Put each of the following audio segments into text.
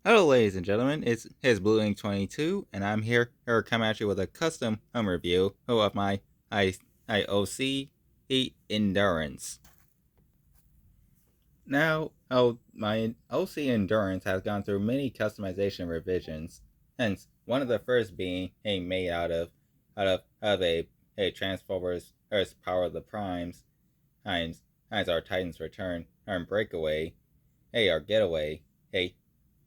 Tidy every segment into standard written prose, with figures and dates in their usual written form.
Hello, ladies and gentlemen. It's his Blue Ink 22, and I'm here come at you with a custom review of my I IOC Endurance. Now, my OC Endurance has gone through many customization revisions, hence one of the first being made out of a Transformers Earth's Power of the Primes, times our Titans Return, our Breakaway, our Getaway, a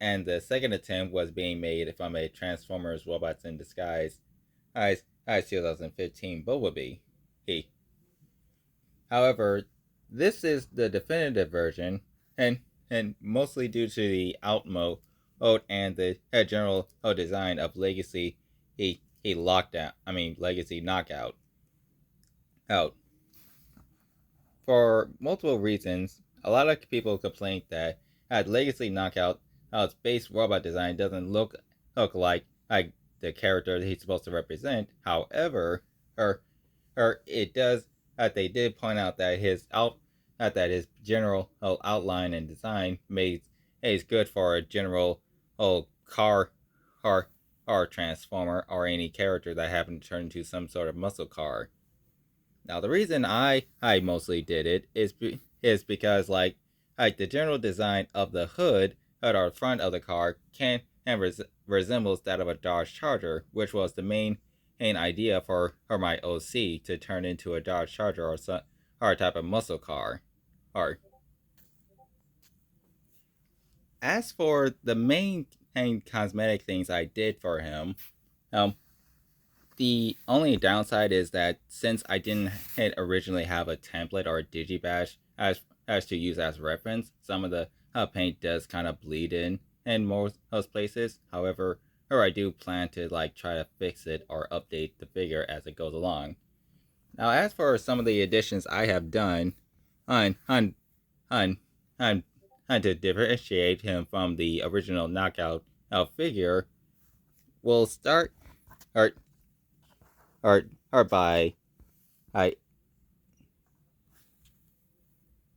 and the second attempt was being made from a Transformers Robots in Disguise I 2015 Bumblebee. He. However, this is the definitive version, and mostly due to the outmode and the general design of Legacy he lockdown. I mean Legacy Knockout. Out for multiple reasons. A lot of people complain that at Legacy Knockout, its base robot design doesn't look like the character that he's supposed to represent. However, it does. They did point out that his general outline and design made is good for a general car or transformer or any character that happened to turn into some sort of muscle car. Now the reason I mostly did it is because like the general design of the hood at our front of the car can and resembles that of a Dodge Charger, which was the main idea for my OC to turn into a Dodge Charger or a type of muscle car. Or as for the main cosmetic things I did for him, um, the only downside is that since I didn't originally have a template or a digibash as to use as reference, some of the paint does kind of bleed in most places. However, I do plan to like try to fix it or update the figure as it goes along. Now, as for some of the additions I have done on on on on, on to differentiate him from the original knockout figure, we'll start or or by I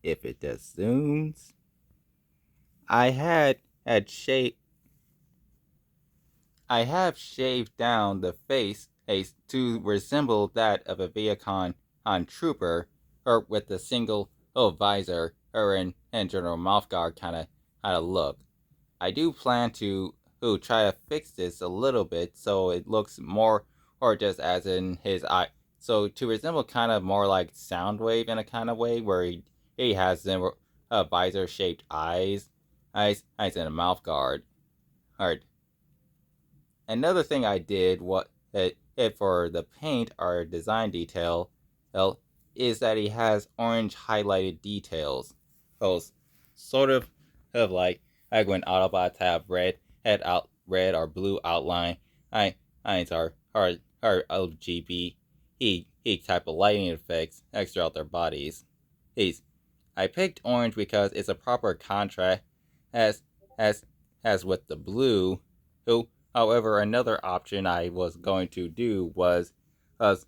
if it does zooms. I had shaped I have shaved down the face to resemble that of a Viacon on trooper, or with a single visor or an general mouth guard kind of look. I do plan to try to fix this a little bit so it looks more or just as in his eye. So to resemble kind of more like Soundwave in a kind of way where he has them visor shaped eyes and a mouth guard. Alright. Another thing I did what it for the paint or design detail well, is that he has orange highlighted details. Those sort of like when Autobots have red or blue outline. I Eyes are LGB type of lighting effects extra out their bodies. He's I picked orange because it's a proper contrast as as with the blue. Who, however, another option I was going to do was as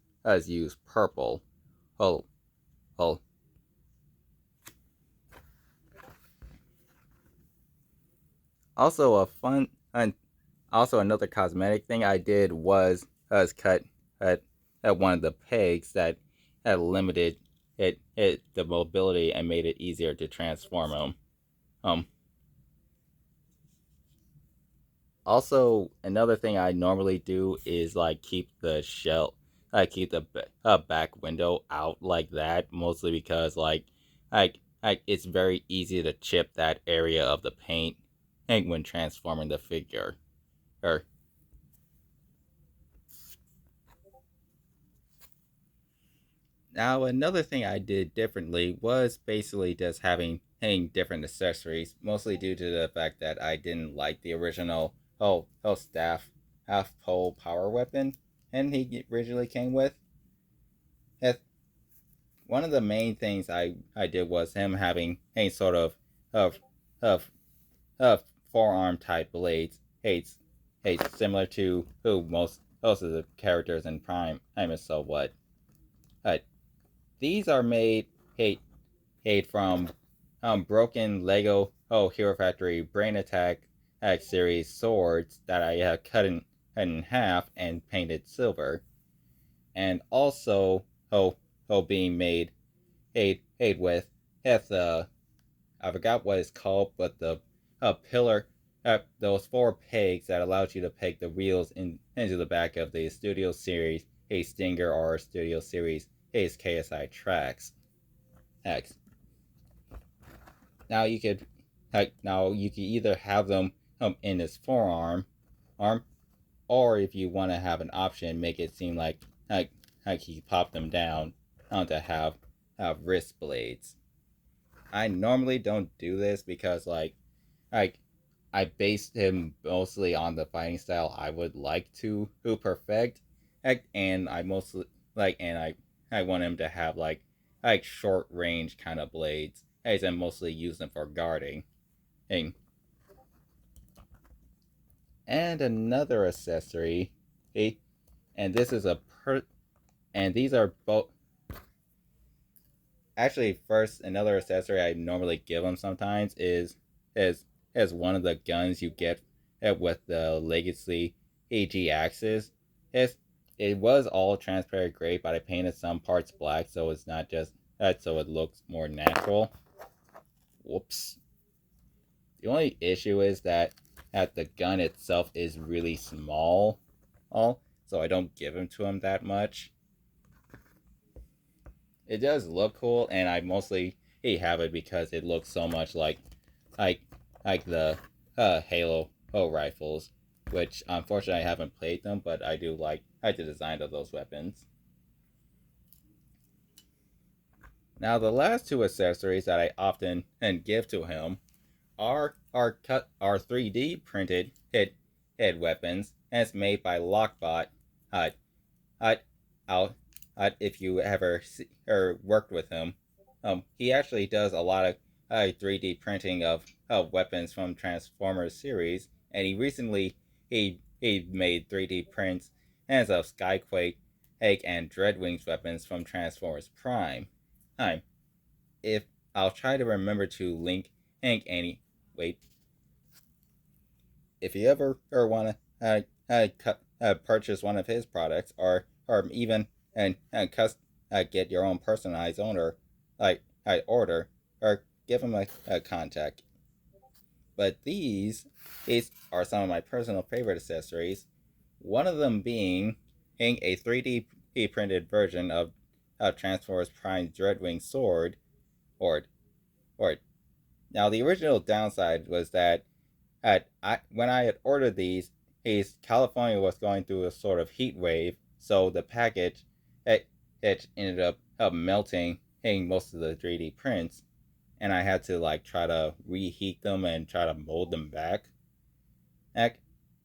use purple. Oh, oh. Also a fun and also another cosmetic thing I did was cut at, at one of the pegs that had limited it the mobility and made it easier to transform them. Um, Also, another thing I normally do is like keep the shell, I keep the back window out like that, mostly because like it's very easy to chip that area of the paint and when transforming the figure. Or now another thing I did differently was basically just having different accessories, mostly due to the fact that I didn't like the original staff half pole power weapon and he originally came with. As one of the main things I did was him having a sort of of of forearm type blades. Hates similar to who most of the characters in Prime. I'm a so what. Uh, these are made from broken Lego Hero Factory Brain Attack X series swords that I have cut in half and painted silver, and also being made with has I forgot what it's called, but the pillar, those four pegs that allows you to peg the wheels into the back of the Studio Series a Stinger or Studio Series Ace KSI Trax X. Now you could either have them in his arm, or if you want to have an option, make it seem like he popped them down to have wrist blades. I normally don't do this because like I based him mostly on the fighting style I would like to perfect, and I mostly I want him to have like short range kind of blades, as I mostly use them for guarding. And another accessory, and this is and these are both actually. First, another accessory I normally give him sometimes is as one of the guns you get with the Legacy AG Axis. It's, it was all transparent gray, but I painted some parts black so it's not just so it looks more natural. Whoops. The only issue is that the gun itself is really small, so I don't give him to him that much. It does look cool, and I mostly have it because it looks so much like like the Halo rifles, which unfortunately I haven't played them, but I do like the design of those weapons. Now the last two accessories that I often give to him are 3D printed head weapons, and it's made by Lockbot. Uh, uh, I'll, if you ever or worked with him, he actually does a lot of 3D printing of weapons from Transformers series, and he recently he made 3D prints as of Skyquake, Egg, and Dreadwings weapons from Transformers Prime. Hi, if I'll try to remember to link any wait if you ever or want to purchase one of his products, or even get your own personalized owner order, or give him a contact. But these are some of my personal favorite accessories. One of them being a 3D printed version of Transformers Prime Dreadwing sword, or or now the original downside was that when I had ordered these, California was going through a sort of heat wave, so the package it ended up melting, hitting most of the 3D prints, and I had to try to reheat them and try to mold them back. Heck,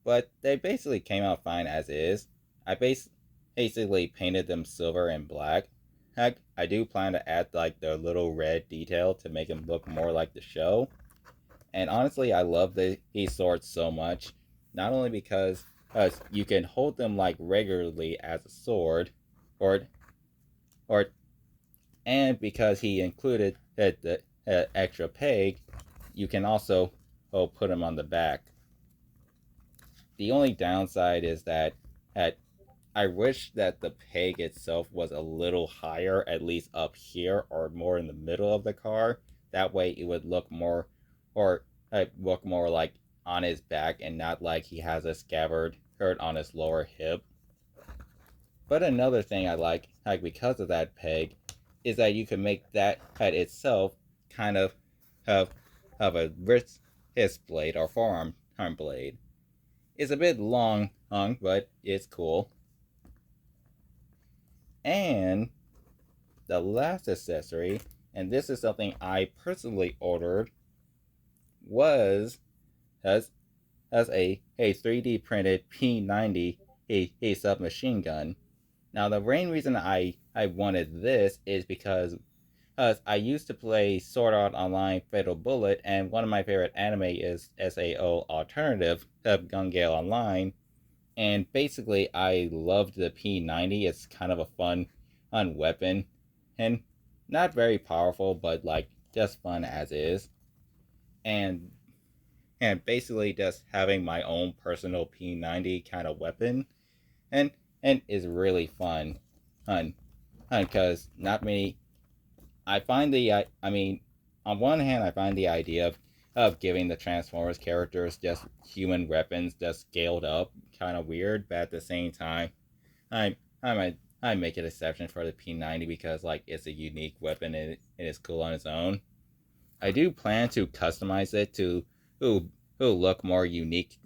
but they basically came out fine as is. I basically painted them silver and black. Heck, I do plan to add the little red detail to make them look more like the show. And honestly, I love these swords so much. Not only because you can hold them regularly as a sword, or or and because he included the extra peg, you can also put them on the back. The only downside is that I wish that the peg itself was a little higher, at least up here or more in the middle of the car. That way, it would look more or look more like on his back and not like he has a scabbard hurt on his lower hip. But another thing I like because of that peg, is that you can make that head itself kind of have a wrist blade or forearm arm blade. It's a bit long, but it's cool. And the last accessory, and this is something I personally ordered, was as a 3D printed P90 a submachine gun. Now the main reason I wanted this is because I used to play Sword Art Online Fatal Bullet, and one of my favorite anime is SAO Alternative of Gun Gale Online. And basically, I loved the P90. It's kind of a fun weapon, and not very powerful, but just fun as is. And and basically just having my own personal P90 kind of weapon, and is really fun, fun, because not many. I find I mean, on one hand, I find the idea of giving the Transformers characters just human weapons just scaled up kind of weird, but at the same time, I I might I make an exception for the P90 because like it's a unique weapon and it is cool on its own. I do plan to customize it to who look more unique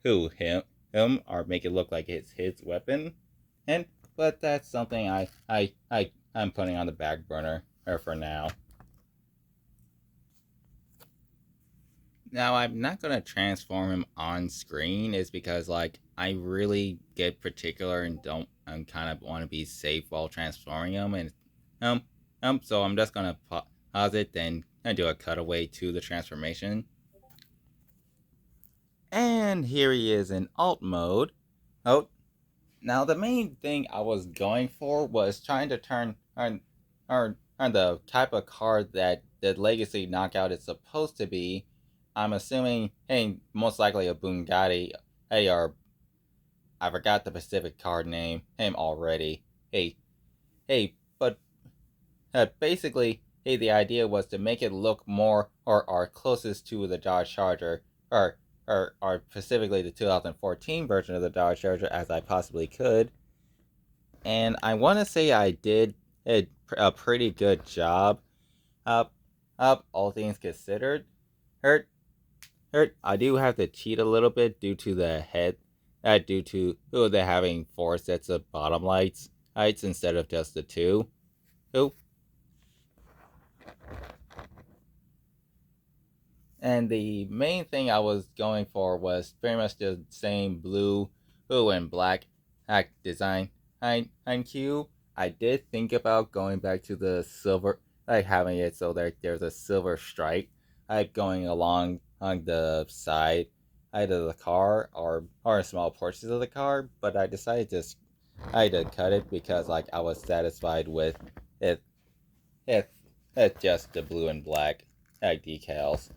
who him or make it look like it's his weapon, and but that's something I'm putting on the back burner for now. Now I'm not gonna transform him on screen is because like I really get particular and don't kind of want to be safe while transforming him um so I'm just gonna pause it then and do a cutaway to the transformation. And here he is in alt mode. Oh, now the main thing I was going for was trying to turn on the type of card that the Legacy Knockout is supposed to be. I'm assuming, hey, most likely a Bugatti, hey, or I forgot the specific card name, him already. Hey, but basically, hey, the idea was to make it look more or closest to the Dodge Charger, or or specifically the 2014 version of the Dodge Charger as I possibly could. And I want to say I did a pretty good job. Up, all things considered. Hurt, I do have to cheat a little bit due to the head, due to they're having four sets of bottom lights instead of just the two. Oh, and the main thing I was going for was very much the same blue, and black act design. And Q, I did think about going back to the silver, like having it so there's a silver stripe, like going along on the side, either the car or small portions of the car. But I decided I had to cut it because like I was satisfied with it, it, just the blue and black like decals.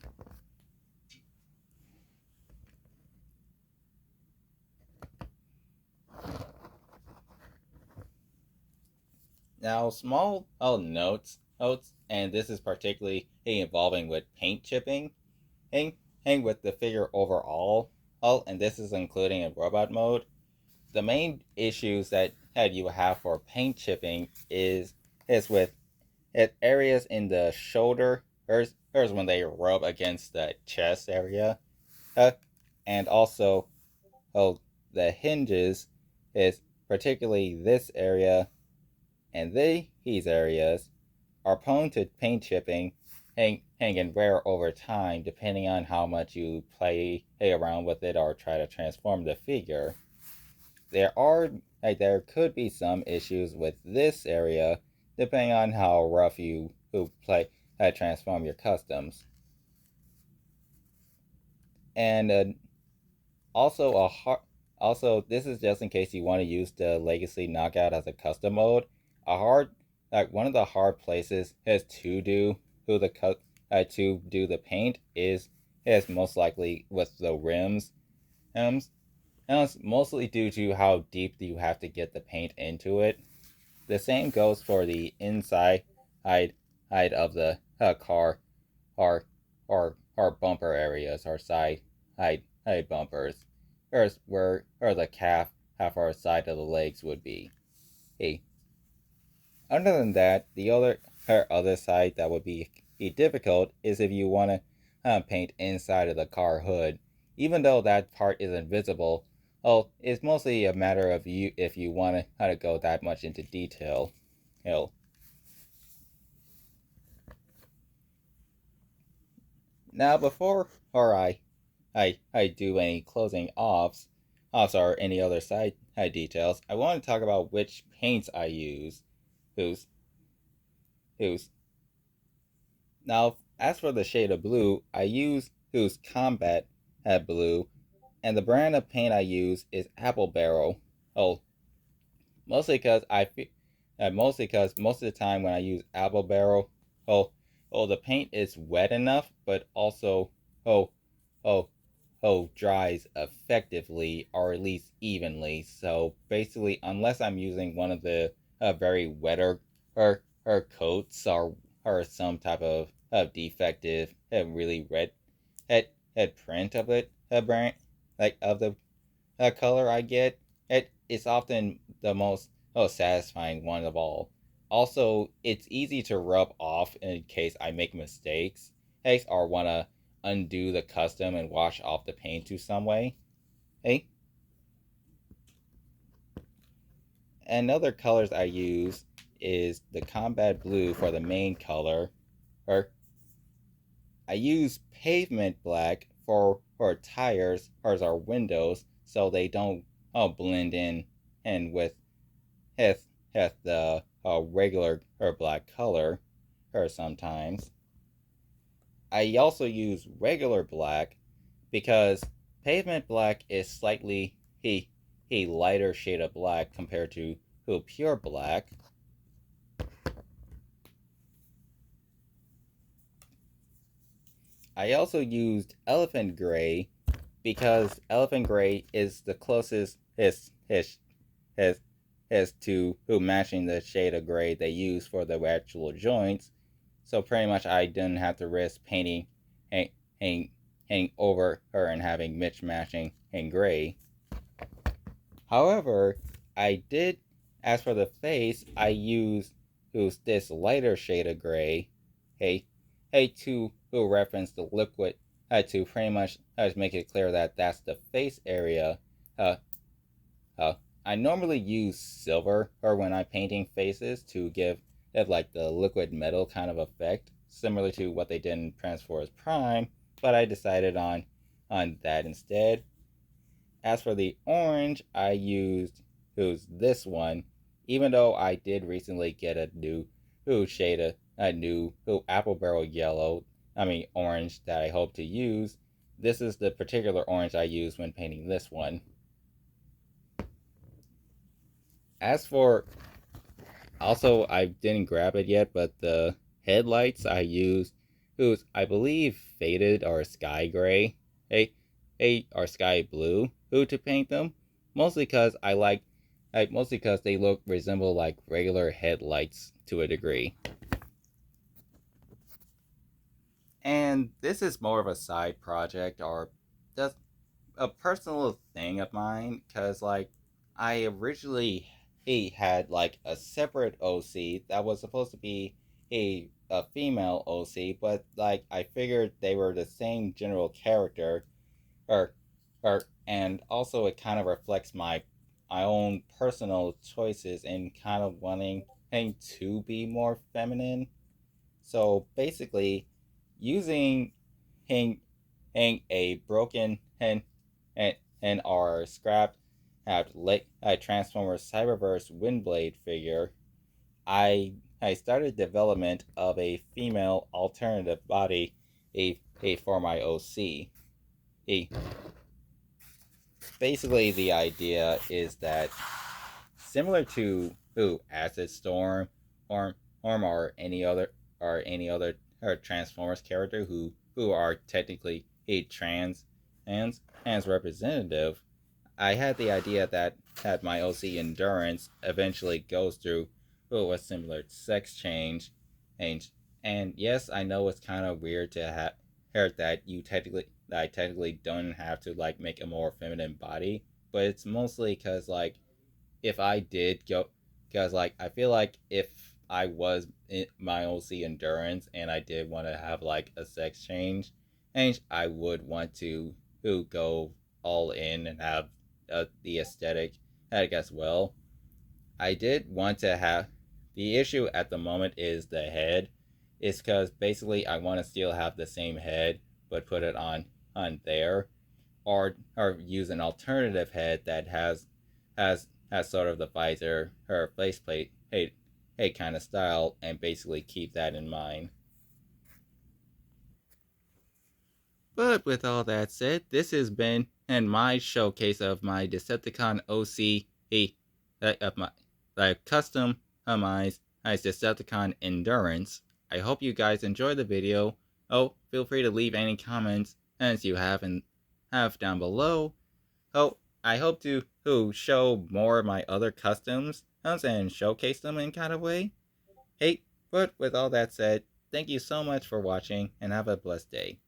Now, small notes, and this is particularly involving with paint chipping, hang with the figure overall, and this is including in robot mode. The main issues that you have for paint chipping is with areas in the shoulder, or when they rub against the chest area, uh, and also the hinges is particularly this area and these areas are prone to paint chipping and wear over time depending on how much you play around with it or try to transform the figure. There could be some issues with this area depending on how rough you who play transform your customs. And also a hard also this is just in case you want to use the Legacy Knockout as a custom mode. A hard One of the hard places is to do who the cut to do the paint is most likely with the rims. Um, and it's mostly due to how deep you have to get the paint into it. The same goes for the inside side of the car or bumper areas or side bumpers, or the half or side of the legs would be. Hey, other than that, the other side that would be difficult is if you want to paint inside of the car hood. Even though that part is invisible, it's mostly a matter of you if you want to how to go that much into detail. You know. Now before or I do any closing offs or any other side details, I want to talk about which paints I use. Who's who's Now, as for the shade of blue, I use Who's Combat Blue, and the brand of paint I use is Apple Barrel. Oh, mostly because most of the time when I use Apple Barrel, oh, the paint is wet enough, but also, oh, dries effectively, or at least evenly. So basically, unless I'm using one of the very wetter or coats or some type of defective really red head print of it brand like of the color I get, it's often the most satisfying one of all. Also, it's easy to rub off in case I make mistakes or want to undo the custom and wash off the paint to some way. Hey, and other colors I use is the combat blue for the main color, or I use pavement black for tires or our windows so they don't blend in and with the regular or black color or sometimes. I also use regular black because pavement black is slightly a lighter shade of black compared to pure black. I also used elephant gray because elephant gray is the closest as to matching the shade of gray they use for the actual joints. So pretty much I didn't have to risk painting hang, hang, hang over her and having mismatching in gray. However, I did, as for the face, I used this lighter shade of gray, hey, to reference the liquid, to pretty much make it clear that that's the face area. Uh, uh, I normally use silver or when I'm painting faces to give it like the liquid metal kind of effect, similar to what they did in Transformers Prime, but I decided on that instead. As for the orange, I used this one, even though I did recently get a new shade of a new apple barrel yellow, orange that I hope to use. This is the particular orange I used when painting this one. As for also, I didn't grab it yet, but the headlights I used, who's I believe faded or sky gray, or sky blue, to paint them. Mostly because mostly because they resemble like regular headlights to a degree. And this is more of a side project or just a personal thing of mine, because like I originally he had like a separate OC that was supposed to be a female OC, but like I figured they were the same general character, or and also it kind of reflects my own personal choices in kind of wanting him to be more feminine. So basically, using hang a broken and our scrapped have a Transformers Cyberverse Windblade figure, I started development of a female alternative body a for my OC. A, basically the idea is that similar to Acid Storm or any other Transformers character who are technically a trans representative, I had the idea that my OC Endurance eventually goes through a similar sex change, and and yes, I know it's kind of weird to have heard that I technically don't have to like make a more feminine body, but it's mostly because like if I did go, because like I feel like if I was in my OC Endurance and I did want to have like a sex change, and I would want to go all in and have the aesthetic I guess well. I did want to have the issue at the moment is the head. It's because basically I want to still have the same head but put it on there, or use an alternative head that has sort of the visor or faceplate kind of style, and basically keep that in mind. But with all that said, this has been and my showcase of my Decepticon OC of my like custom Decepticon Endurance. I hope you guys enjoyed the video. Oh, feel free to leave any comments as you have have down below. Oh, I hope to show more of my other customs and showcase them in kind of way. Hey, but with all that said, thank you so much for watching and have a blessed day.